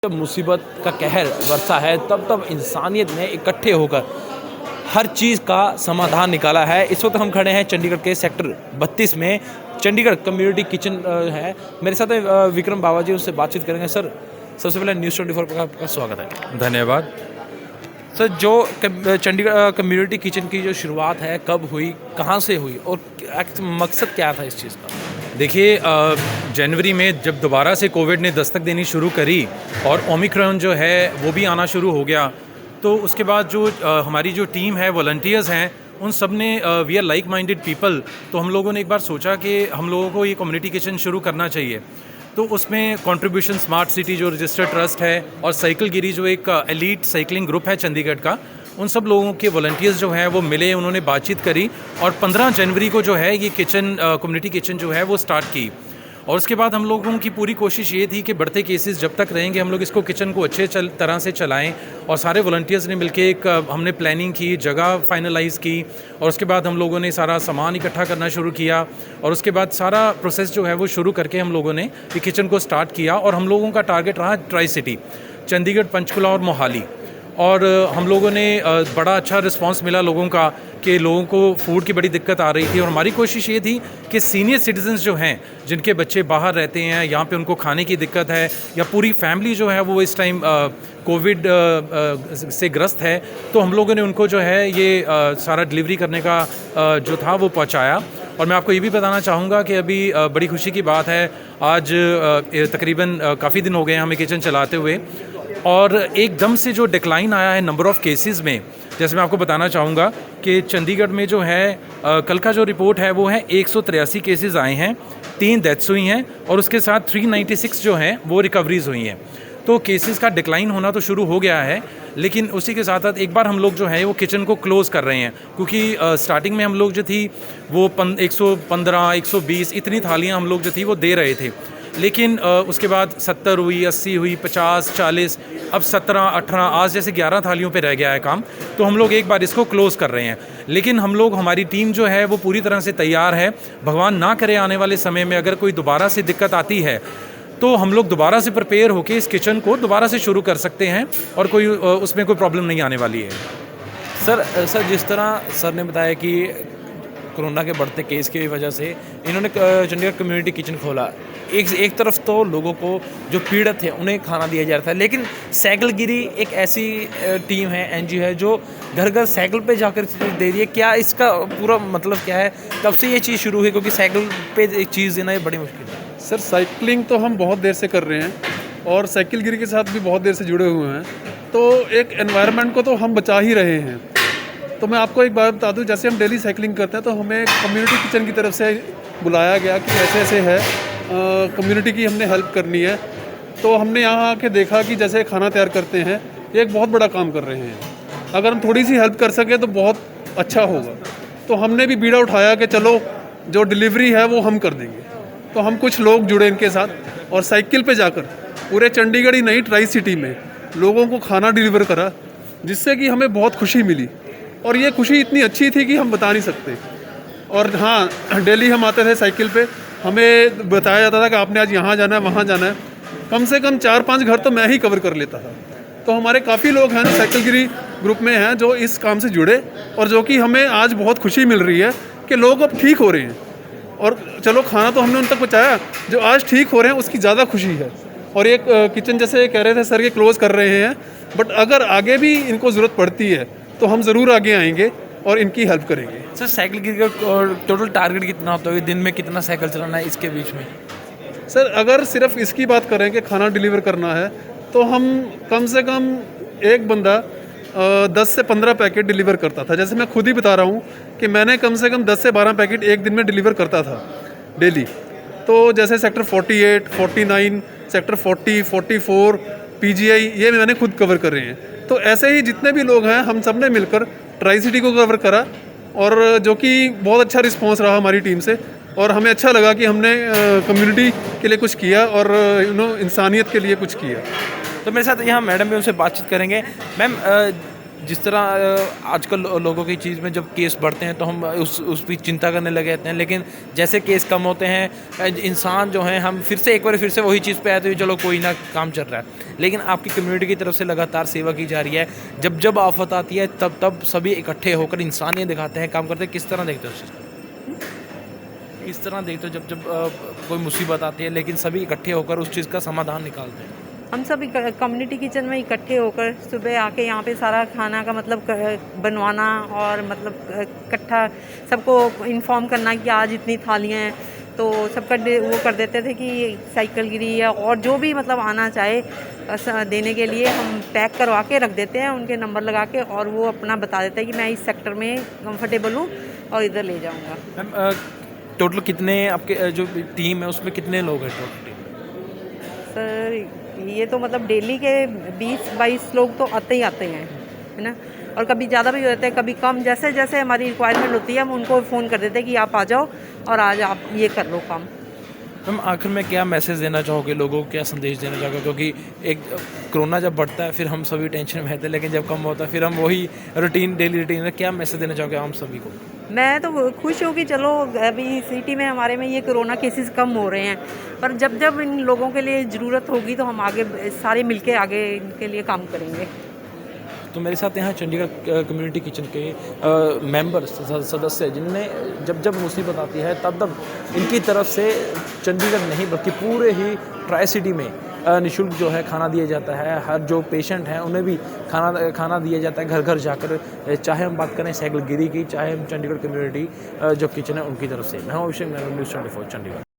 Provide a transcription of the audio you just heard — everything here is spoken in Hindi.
जब मुसीबत का कहर बरसा है तब इंसानियत ने इकट्ठे होकर हर चीज़ का समाधान निकाला है। इस वक्त हम खड़े हैं चंडीगढ़ के सेक्टर 32 में। चंडीगढ़ कम्युनिटी किचन है। मेरे साथ विक्रम बाबा जी, उससे बातचीत करेंगे। सर, सबसे पहले न्यूज़ 24 पर आपका स्वागत है। धन्यवाद। सर, जो चंडीगढ़ कम्युनिटी किचन की जो शुरुआत है, कब हुई, कहाँ से हुई और मकसद क्या था इस चीज़ का? देखिए, जनवरी में जब दोबारा से कोविड ने दस्तक देनी शुरू करी और ओमिक्रॉन जो है वो भी आना शुरू हो गया, तो उसके बाद जो हमारी जो टीम है, वॉलंटियर्स हैं, उन सब ने we are like minded people, तो हम लोगों ने एक बार सोचा कि हम लोगों को ये कम्युनिटी किचन शुरू करना चाहिए। तो उसमें कंट्रीब्यूशन स्मार्ट सिटी जो रजिस्टर्ड ट्रस्ट है और साइकिल गिरी जो एक एलीट साइकिलिंग ग्रुप है चंडीगढ़ का, उन सब लोगों के वॉलंटियर्स जो हैं वो मिले, उन्होंने बातचीत करी और 15 जनवरी को जो है ये किचन कम्युनिटी किचन जो है वो स्टार्ट की। और उसके बाद हम लोगों की पूरी कोशिश ये थी कि बढ़ते केसेस जब तक रहेंगे हम लोग इसको किचन को अच्छे तरह से चलाएं। और सारे वॉलंटियर्स ने मिलके एक हमने प्लानिंग की, जगह फाइनलाइज़ की और उसके बाद हम लोगों ने सारा सामान इकट्ठा करना शुरू किया और उसके बाद सारा प्रोसेस जो है वो शुरू करके हम लोगों ने ये किचन को स्टार्ट किया। और हम लोगों का टारगेट रहा ट्राई सिटी, चंडीगढ़, पंचकुला और मोहाली। और हम लोगों ने बड़ा अच्छा रिस्पांस मिला लोगों का कि लोगों को फूड की बड़ी दिक्कत आ रही थी। और हमारी कोशिश ये थी कि सीनियर सिटीजन्स जो हैं, जिनके बच्चे बाहर रहते हैं, यहाँ पे उनको खाने की दिक्कत है या पूरी फैमिली जो है वो इस टाइम कोविड से ग्रस्त है, तो हम लोगों ने उनको जो है ये सारा डिलीवरी करने का जो था वो पहुँचाया। और मैं आपको ये भी बताना चाहूँगा कि अभी बड़ी खुशी की बात है, आज तकरीबन काफ़ी दिन हो गए हमें किचन चलाते हुए, और एकदम से जो डिक्लाइन आया है नंबर ऑफ़ केसेस में, जैसे मैं आपको बताना चाहूँगा कि चंडीगढ़ में जो है कल का जो रिपोर्ट है वो है 183 केसेस आए हैं, 3 डेथ्स हुई हैं और उसके साथ 396 जो हैं वो रिकवरीज हुई हैं। तो केसेस का डिक्लाइन होना तो शुरू हो गया है, लेकिन उसी के साथ साथ एक बार हम लोग जो है वो किचन को क्लोज़ कर रहे हैं, क्योंकि स्टार्टिंग में हम लोग जो थी वो 115, 120 इतनी थालियाँ हम लोग जो थी वो दे रहे थे। लेकिन उसके बाद 70 हुई, 80 हुई, 50, 40, अब 17, 18, आज जैसे 11 थालियों पे रह गया है काम। तो हम लोग एक बार इसको क्लोज़ कर रहे हैं। लेकिन हम लोग, हमारी टीम जो है वो पूरी तरह से तैयार है। भगवान ना करे आने वाले समय में अगर कोई दोबारा से दिक्कत आती है तो हम लोग दोबारा से प्रिपेयर होकर इस किचन को दोबारा से शुरू कर सकते हैं और कोई उसमें कोई प्रॉब्लम नहीं आने वाली है। सर, जिस तरह सर ने बताया कि कोरोना के बढ़ते केस की वजह से इन्होंने चंडीगढ़ कम्युनिटी किचन खोला। एक तरफ तो लोगों को जो पीड़ित थे उन्हें खाना दिया जा रहा था, लेकिन साइकिल गिरी एक ऐसी टीम है, एनजीओ है, जो घर घर साइकिल पे जाकर चीज़ दे रही है। क्या इसका पूरा मतलब क्या है, कब से ये चीज़ शुरू हुई? क्योंकि साइकिल पे एक चीज़ देना ये बड़ी मुश्किल है। सर, साइकिलिंग तो हम बहुत देर से कर रहे हैं और साइकिल गिरी के साथ भी बहुत देर से जुड़े हुए हैं, तो एक एनवायरनमेंट को तो हम बचा ही रहे हैं। तो मैं आपको एक बात बता दूं, जैसे हम डेली साइकिलिंग करते हैं तो हमें कम्युनिटी किचन की तरफ से बुलाया गया कि ऐसे ऐसे है, कम्युनिटी की हमने हेल्प करनी है। तो हमने यहाँ आके देखा कि जैसे खाना तैयार करते हैं, ये एक बहुत बड़ा काम कर रहे हैं। अगर हम थोड़ी सी हेल्प कर सकें तो बहुत अच्छा होगा। तो हमने भी बीड़ा उठाया कि चलो जो डिलीवरी है वो हम कर देंगे। तो हम कुछ लोग जुड़े इनके साथ और साइकिल पे जाकर पूरे चंडीगढ़ ही नहीं, ट्राई सिटी में लोगों को खाना डिलीवर करा, जिससे कि हमें बहुत खुशी मिली। और ये खुशी इतनी अच्छी थी कि हम बता नहीं सकते। और हाँ, डेली हम आते थे साइकिल पे, हमें बताया जाता था कि आपने आज यहाँ जाना है, वहाँ जाना है। कम से कम 4-5 घर तो मैं ही कवर कर लेता था। तो हमारे काफ़ी लोग हैं जो साइकिल गिरी ग्रुप में हैं जो इस काम से जुड़े, और जो कि हमें आज बहुत खुशी मिल रही है कि लोग अब ठीक हो रहे हैं। और चलो, खाना तो हमने उन तक पहुँचाया, जो आज ठीक हो रहे हैं उसकी ज़्यादा खुशी है। और एक किचन जैसे कह रहे थे सर ये क्लोज़ कर रहे हैं, बट अगर आगे भी इनको ज़रूरत पड़ती है तो हम ज़रूर आगे आएंगे और इनकी हेल्प करेंगे। सर, साइकिल गिरी का टोटल टारगेट कितना होता है? दिन में कितना साइकिल चलाना है इसके बीच में? सर, अगर सिर्फ इसकी बात करें कि खाना डिलीवर करना है तो हम कम से कम एक बंदा 10 से 15 पैकेट डिलीवर करता था। जैसे मैं खुद ही बता रहा हूँ कि मैंने कम से कम 10 से 12 पैकेट एक दिन में डिलीवर करता था डेली। तो जैसे सेक्टर 48, 49, सेक्टर 40, 44, पीजीआई, ये मैंने खुद कवर कर रहे हैं। तो ऐसे ही जितने भी लोग हैं हम सब ने मिलकर ट्राई सिटी को कवर करा, और जो कि बहुत अच्छा रिस्पांस रहा हमारी टीम से। और हमें अच्छा लगा कि हमने कम्युनिटी के लिए कुछ किया और इंसानियत के लिए कुछ किया। तो मेरे साथ यहाँ मैडम भी, उनसे बातचीत करेंगे। मैम, जिस तरह आजकल लोगों की चीज़ में जब केस बढ़ते हैं तो हम उस भी चिंता करने लगे रहते हैं, लेकिन जैसे केस कम होते हैं इंसान जो हैं हम एक बार फिर से वही चीज़ पे आते हैं, चलो कोई ना काम चल रहा है। लेकिन आपकी कम्युनिटी की तरफ से लगातार सेवा की जा रही है, जब आफत आती है तब सभी इकट्ठे होकर इंसानियत दिखाते हैं, काम करते हैं। किस तरह देखते हो उस चीज़ को? किस तरह देखते हो जब कोई मुसीबत आती है लेकिन सभी इकट्ठे होकर उस चीज़ का समाधान निकालते हैं? हम सब कम्युनिटी किचन में इकट्ठे होकर सुबह आके यहाँ पे सारा खाना का मतलब बनवाना और मतलब इकट्ठा सबको इन्फॉर्म करना कि आज इतनी थालियाँ हैं, तो सबका वो कर देते थे कि साइकिल गिरी या और जो भी मतलब आना चाहे देने के लिए हम पैक करवा के रख देते हैं उनके नंबर लगा के, और वो अपना बता देते हैं कि मैं इस सेक्टर में कंफर्टेबल हूँ और इधर ले जाऊँगा। मैम टोटल कितने आपके जो टीम है उसमें कितने लोग हैं टोटल? सर ये तो मतलब डेली के 20-22 लोग तो आते ही आते हैं, है ना, और कभी ज़्यादा भी होते हैं कभी कम, जैसे जैसे हमारी रिक्वायरमेंट होती है हम उनको फ़ोन कर देते हैं कि आप आ जाओ और आज आप ये कर लो काम। मैम आखिर में क्या मैसेज देना चाहोगे लोगों को, क्या संदेश देना चाहोगे? क्योंकि एक कोरोना जब बढ़ता है फिर हम सभी टेंशन में रहते हैं, लेकिन जब कम होता है फिर हम वही डेली रूटीन में, क्या मैसेज देना चाहोगे आम सभी को? मैं तो खुश हूँ कि चलो अभी सिटी में हमारे में ये कोरोना केसेस कम हो रहे हैं, पर जब इन लोगों के लिए ज़रूरत होगी तो हम आगे सारे मिलके आगे इनके लिए काम करेंगे। तो मेरे साथ यहाँ चंडीगढ़ कम्युनिटी किचन के मेंबर्स सदस्य जिनने जब मुसीबत आती है तब इनकी तरफ से चंडीगढ़ नहीं बल्कि पूरे ही ट्राई सिटी में निःशुल्क जो है खाना दिया जाता है। हर जो पेशेंट हैं उन्हें भी खाना दिया जाता है घर घर जाकर, चाहे हम बात करें साइकिल गिरी की, चाहे हम चंडीगढ़ कम्युनिटी जो किचन है उनकी तरफ से। मैं हूँ अभिषेक, न्यूज़ 24 चंडीगढ़।